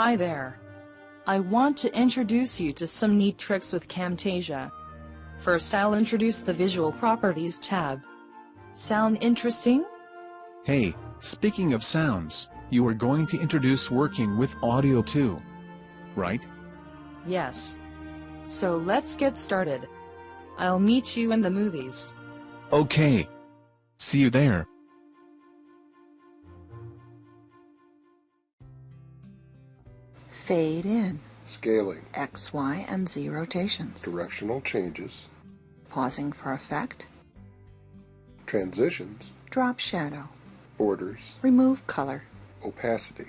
Hi there. I want to introduce you to some neat tricks with Camtasia. First, I'll introduce the Visual Properties tab. Sound interesting? Hey, speaking of sounds, you are going to introduce working with audio too, right? Yes. So let's get started. I'll meet you in the movies. Okay. See you there. Fade in, Scaling, X, Y, and Z rotations, directional changes, pausing for effect, transitions, drop shadow, borders, remove color, opacity,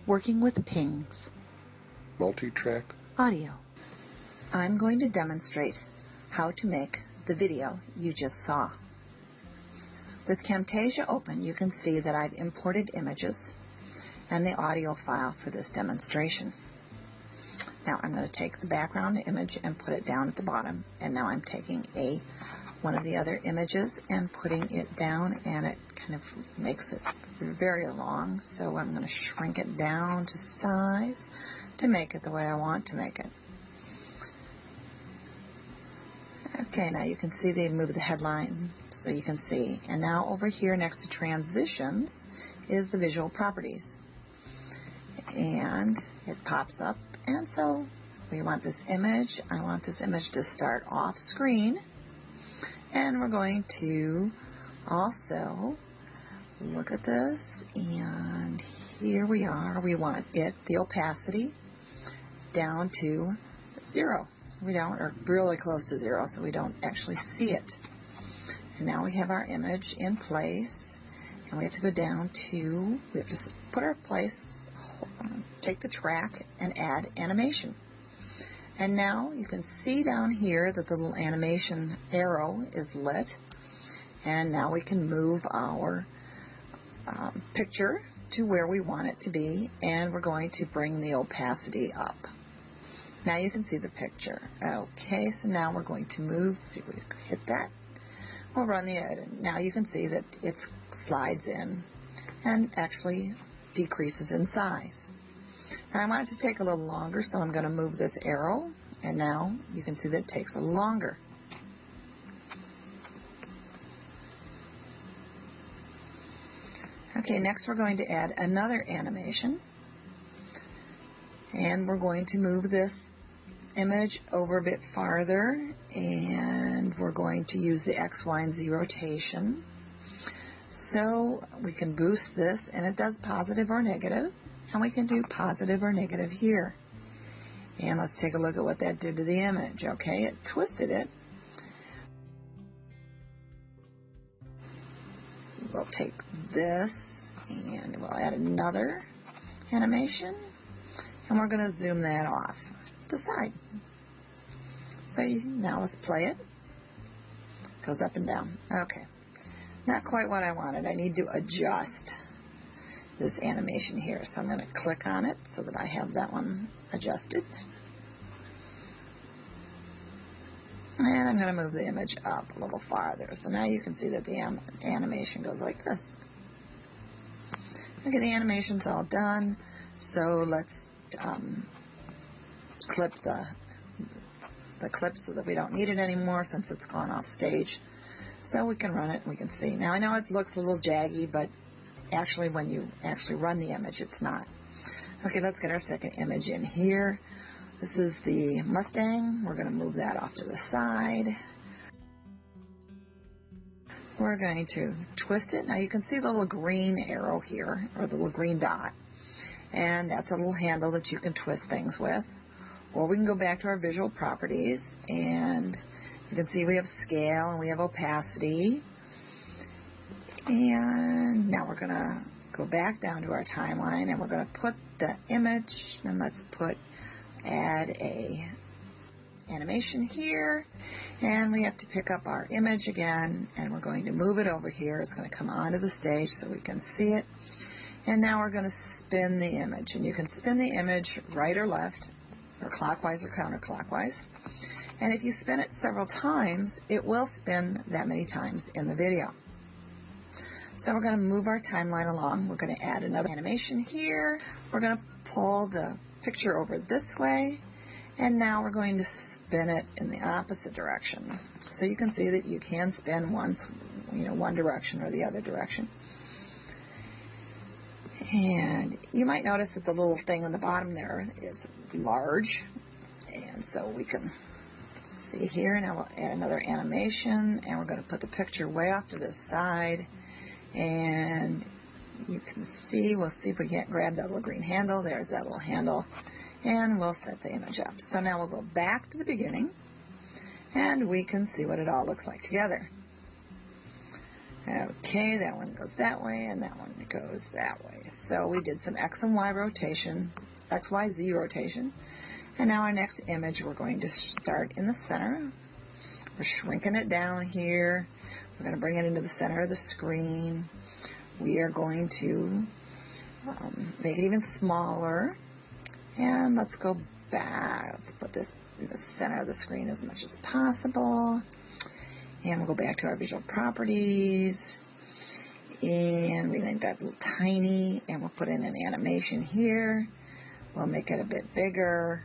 working with pings, multitrack, audio. I'm going to demonstrate how to make the video you just saw. With Camtasia open, you can see that I've imported images and the audio file for this demonstration. Now I'm going to take the background image and put it down at the bottom, and now I'm taking one of the other images and putting it down, and it kind of makes it very long, so I'm going to shrink it down to size to make it the way I want to make it. Okay, now you can see they moved the headline so you can see. And now over here next to transitions is the visual properties. And it pops up, and so we want this image. I want this image to start off screen. And we're going to also look at this, and here we are. We want the opacity down to 0. We don't, or really close to 0, so we don't actually see it. And now we have our image in place, and we have to go down to, we have to put our place, take the track and add animation. And now you can see down here that the little animation arrow is lit, and now we can move our picture to where we want it to be, and we're going to bring the opacity up. Now you can see the picture. Okay, so now we're going to move. If we hit that, we'll run the edit. Now you can see that it slides in and actually decreases in size. Now I want it to take a little longer, so I'm going to move this arrow, and now you can see that it takes a little longer. Okay, next we're going to add another animation, and we're going to move this image over a bit farther, and we're going to use the X, Y, and Z rotation. So we can boost this, and it does positive or negative, and we can do positive or negative here. And let's take a look at what that did to the image. Okay, it twisted it. We'll take this, and we'll add another animation, and we're going to zoom that off the side. So now let's play it. Goes up and down. Okay. Not quite what I wanted. I need to adjust this animation here. So I'm going to click on it so that I have that one adjusted. And I'm going to move the image up a little farther. So now you can see that the animation goes like this. Okay, the animation's all done. So let's clip the clip so that we don't need it anymore since it's gone off stage. So we can run it and we can see. Now I know it looks a little jaggy, but actually when you actually run the image, it's not. Okay, let's get our second image in here. This is the Mustang. We're going to move that off to the side. We're going to twist it. Now you can see the little green arrow here, or the little green dot. And that's a little handle that you can twist things with. Or we can go back to our visual properties, and you can see we have scale and we have opacity. And now we're going to go back down to our timeline, and we're going to put the image, and let's add a animation here, and we have to pick up our image again, and we're going to move it over here. It's going to come onto the stage so we can see it. And now we're going to spin the image, and you can spin the image right or left, or clockwise or counterclockwise. And if you spin it several times, it will spin that many times in the video. So we're going to move our timeline along. We're going to add another animation here. We're going to pull the picture over this way, and now we're going to spin it in the opposite direction. So you can see that you can spin one direction or the other direction. And you might notice that the little thing on the bottom there is large, and so we can see here. Now we'll add another animation, and we're going to put the picture way off to this side, and you can see, we'll see if we can't grab that little green handle. There's that little handle, and we'll set the image up. So now we'll go back to the beginning, and we can see what it all looks like together. Okay, that one goes that way, and that one goes that way. So we did some X and Y rotation, X, Y, Z rotation. And now our next image, we're going to start in the center. We're shrinking it down here. We're going to bring it into the center of the screen. We are going to make it even smaller. And let's go back. Let's put this in the center of the screen as much as possible. And we'll go back to our visual properties. And we make that a little tiny. And we'll put in an animation here. We'll make it a bit bigger.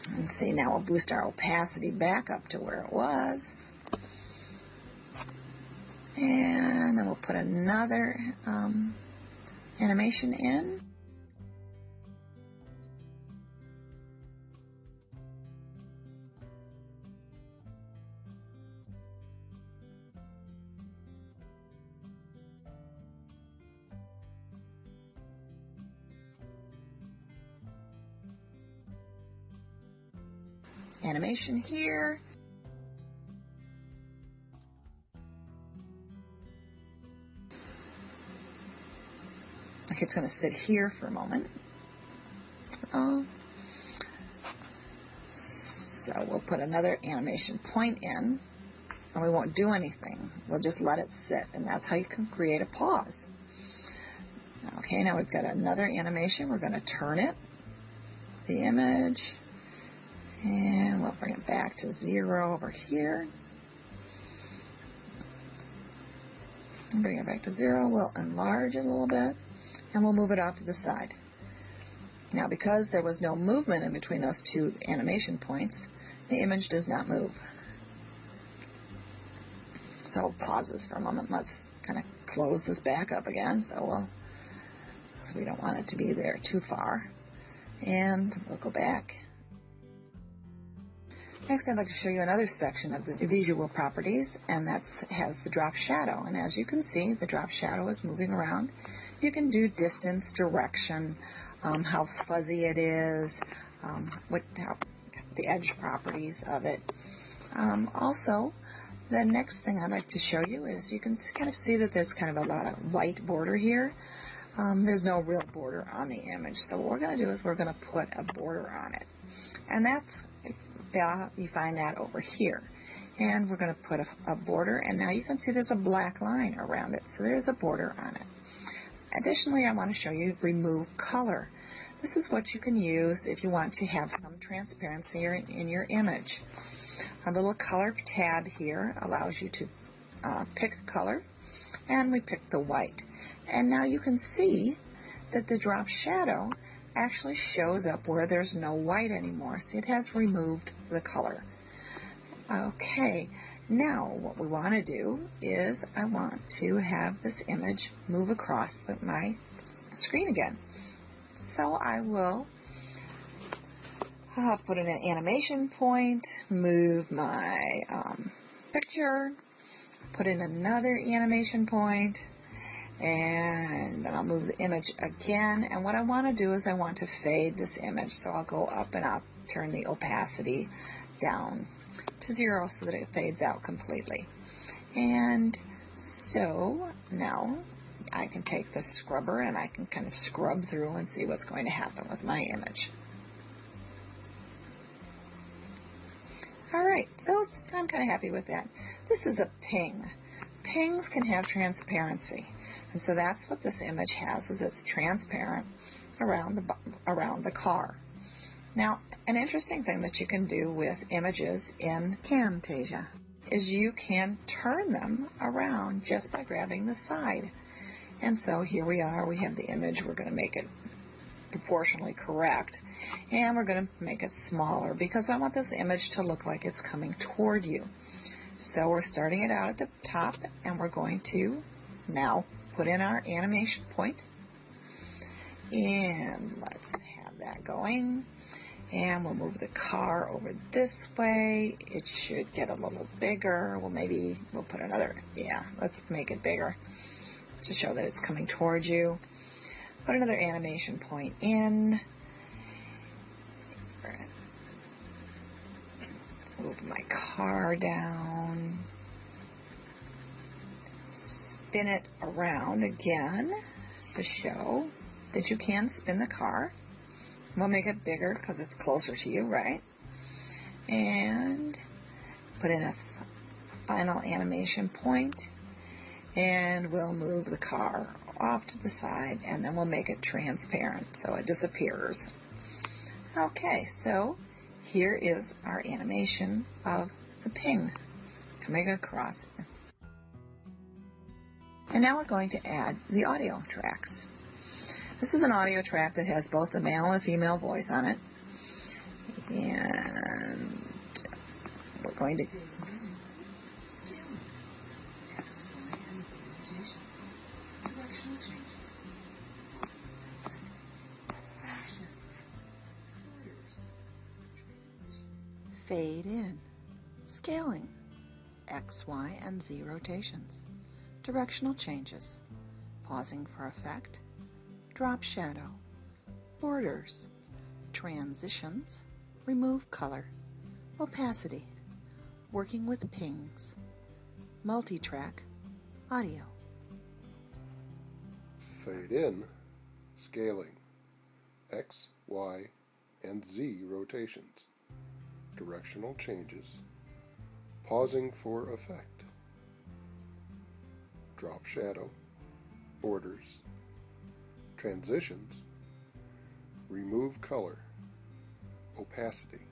And see, now we'll boost our opacity back up to where it was. And then we'll put another animation in. Animation here. Okay, it's going to sit here for a moment. So we'll put another animation point in, and we won't do anything. We'll just let it sit, and that's how you can create a pause. Okay, now we've got another animation. We're going to turn it, the image, and we'll bring it back to 0 over here. And bring it back to 0. We'll enlarge it a little bit, and we'll move it off to the side. Now, because there was no movement in between those two animation points, the image does not move. So pauses for a moment. Let's kind of close this back up again, so we don't want it to be there too far. And we'll go back. Next, I'd like to show you another section of the visual properties, and that has the drop shadow. And as you can see, the drop shadow is moving around. You can do distance, direction, how fuzzy it is, the edge properties of it. Also, the next thing I'd like to show you is you can kind of see that there's kind of a lot of white border here. There's no real border on the image. So what we're going to do is we're going to put a border on it. And you find that over here. And we're going to put a border, and now you can see there's a black line around it. So there's a border on it. Additionally, I want to show you remove color. This is what you can use if you want to have some transparency in your image. A little color tab here allows you to pick color, and we pick the white. And now you can see that the drop shadow actually shows up where there's no white anymore. See, it has removed the color. Okay, now what we want to do is I want to have this image move across my screen again. So I will put in an animation point, move my picture, put in another animation point, and then I'll move the image again. And what I want to do is I want to fade this image. So I'll go up and up, turn the opacity down to 0 so that it fades out completely. And so now I can take the scrubber and I can kind of scrub through and see what's going to happen with my image. Alright, so I'm kind of happy with that. This is a ping. Pings can have transparency. And so that's what this image has, is it's transparent around the car. Now, an interesting thing that you can do with images in Camtasia is you can turn them around just by grabbing the side. And so here we are, we have the image, we're going to make it proportionally correct. And we're going to make it smaller because I want this image to look like it's coming toward you. So we're starting it out at the top, and we're going to now put in our animation point. And let's have that going. And we'll move the car over this way. It should get a little bigger. Well, maybe we'll put another, let's make it bigger to show that it's coming towards you. Put another animation point in. Move my car down. Spin it around again to show that you can spin the car. We'll make it bigger because it's closer to you, right? And put in a final animation point, and we'll move the car off to the side, and then we'll make it transparent so it disappears. Okay, so here is our animation of the ping coming across. And now we're going to add the audio tracks. This is an audio track that has both the male and female voice on it. And we're going to fade in, scaling, X, Y, and Z rotations, directional changes, pausing for effect, drop shadow, borders, transitions, remove color, opacity, working with pings, multitrack, audio. Fade in, scaling, X, Y, and Z rotations, directional changes, pausing for effect, drop shadow, borders, transitions, remove color, opacity,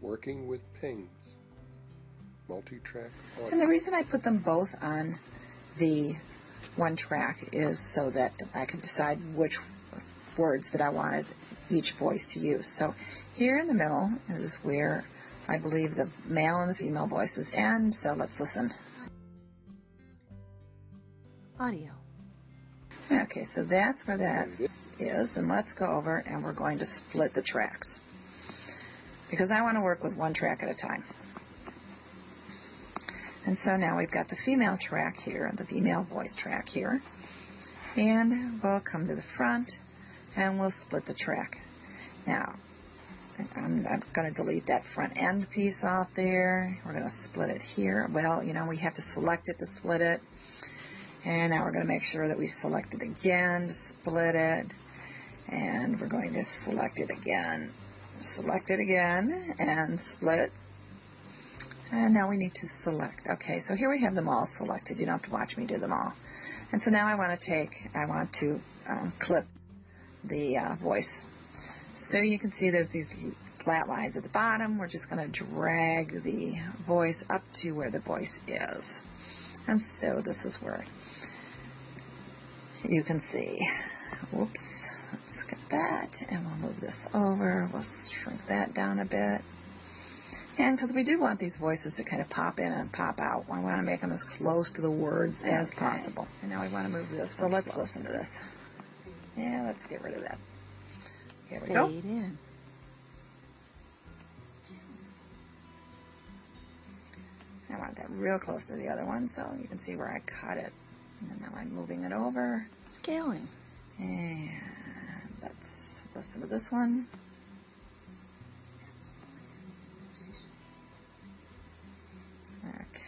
working with pings, multitrack audio. And the reason I put them both on the one track is so that I could decide which words that I wanted each voice to use. So here in the middle is where I believe the male and the female voices end, so let's listen. Audio. Okay, so that's where that is, and let's go over and we're going to split the tracks because I want to work with one track at a time. And so now we've got the female track here, the female voice track here, and we'll come to the front and we'll split the track. Now, I'm going to delete that front end piece off there. We're going to split it here. Well, you know, we have to select it to split it. And now we're going to make sure that we select it again to split it. And we're going to select it again, and split. And now we need to select. Okay, so here we have them all selected. You don't have to watch me do them all. And so now I want to clip the voice. So you can see there's these flat lines at the bottom. We're just going to drag the voice up to where the voice is. And so this is where you can see. Whoops. Let's get that. And we'll move this over. We'll shrink that down a bit. And because we do want these voices to kind of pop in and pop out, we want to make them as close to the words as possible. And now we want to move this. So let's listen to this. Yeah, let's get rid of that. Here we go. Fade in. I want that real close to the other one, so you can see where I cut it. And now I'm moving it over. Scaling. And let's listen to this one.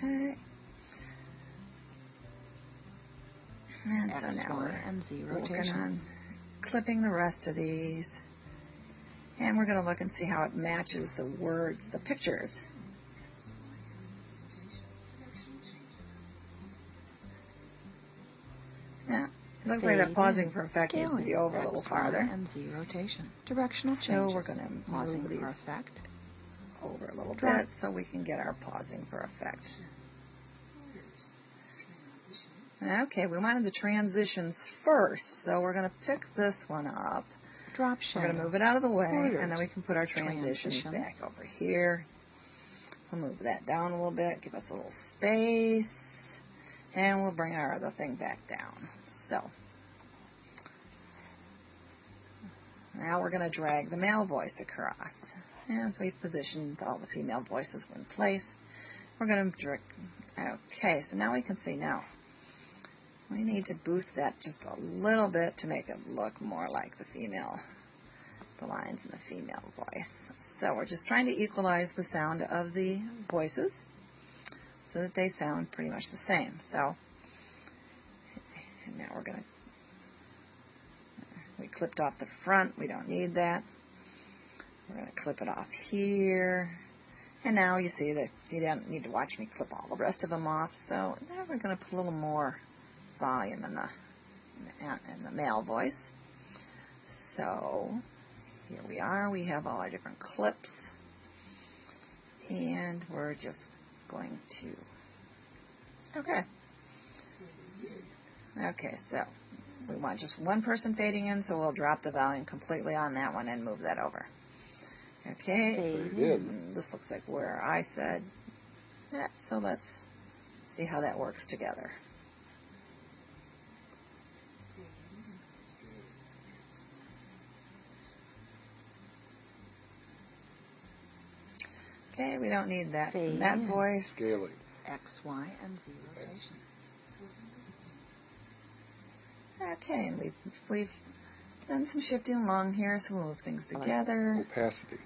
Okay. And X, so now Y, we're and Z working on rotations. clipping the rest of these. And we're going to look and see how it matches the words, the pictures. Yeah, it looks like that pausing for effect needs to be over a little farther. X, Y, and Z rotation. Directional So changes. we're going to pausing move for these effect. over a little bit so we can get our pausing for effect. Okay, we wanted the transitions first, so we're going to pick this one up Drop We're shadow. going to move it out of the way, Borders. and then we can put our transitions back over here. We'll move that down a little bit, give us a little space, and we'll bring our other thing back down. So, now we're going to drag the male voice across. And so we've positioned all the female voices in place. We're going to drag. Okay, so now we can see now. We need to boost that just a little bit to make it look more like the female, the lines in the female voice. So we're just trying to equalize the sound of the voices so that they sound pretty much the same. So, and now we're going to, we clipped off the front, we don't need that. We're going to clip it off here. And now you see that you don't need to watch me clip all the rest of them off. So now we're going to put a little more volume in the male voice. So here we are. We have all our different clips. And we're just going to... Okay, so we want just one person fading in, so we'll drop the volume completely on that one and move that over. Okay, Fade in. This looks like where I said that, so let's see how that works together. Okay, we don't need that from that voice. Scaling. X, Y, and Z rotation. Okay, and we've done some shifting along here, so we'll move things together. Opacity.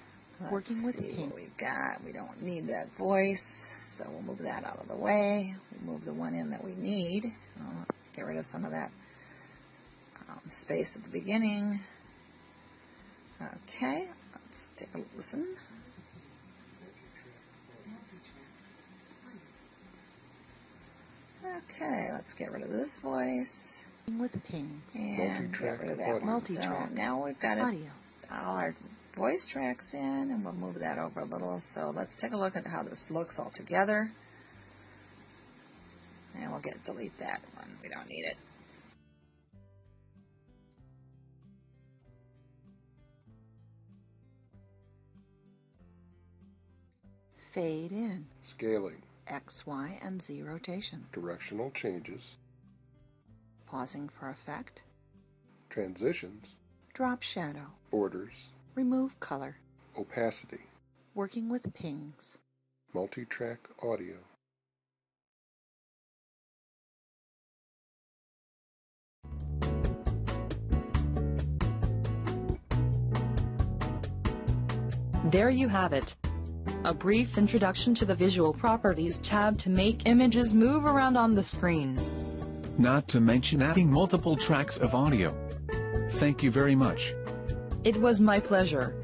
Working with see pink. what we've got. We don't need that voice, so we'll move that out of the way. We'll move the one in that we need. I'll get rid of some of that space at the beginning. Okay, let's take a listen. Okay, let's get rid of this voice. With pings. And get rid of that Multitrack one. Multitrack So now we've got audio. all our voice tracks in, and we'll move that over a little. So let's take a look at how this looks all together. And we'll delete that one. We don't need it. Fade in. Scaling. X, Y, and Z rotation. Directional changes. Pausing for effect. Transitions. Drop shadow. Borders. Remove color. Opacity. Working with pings. Multitrack audio. There you have it. A brief introduction to the Visual Properties tab to make images move around on the screen. Not to mention adding multiple tracks of audio. Thank you very much. It was my pleasure.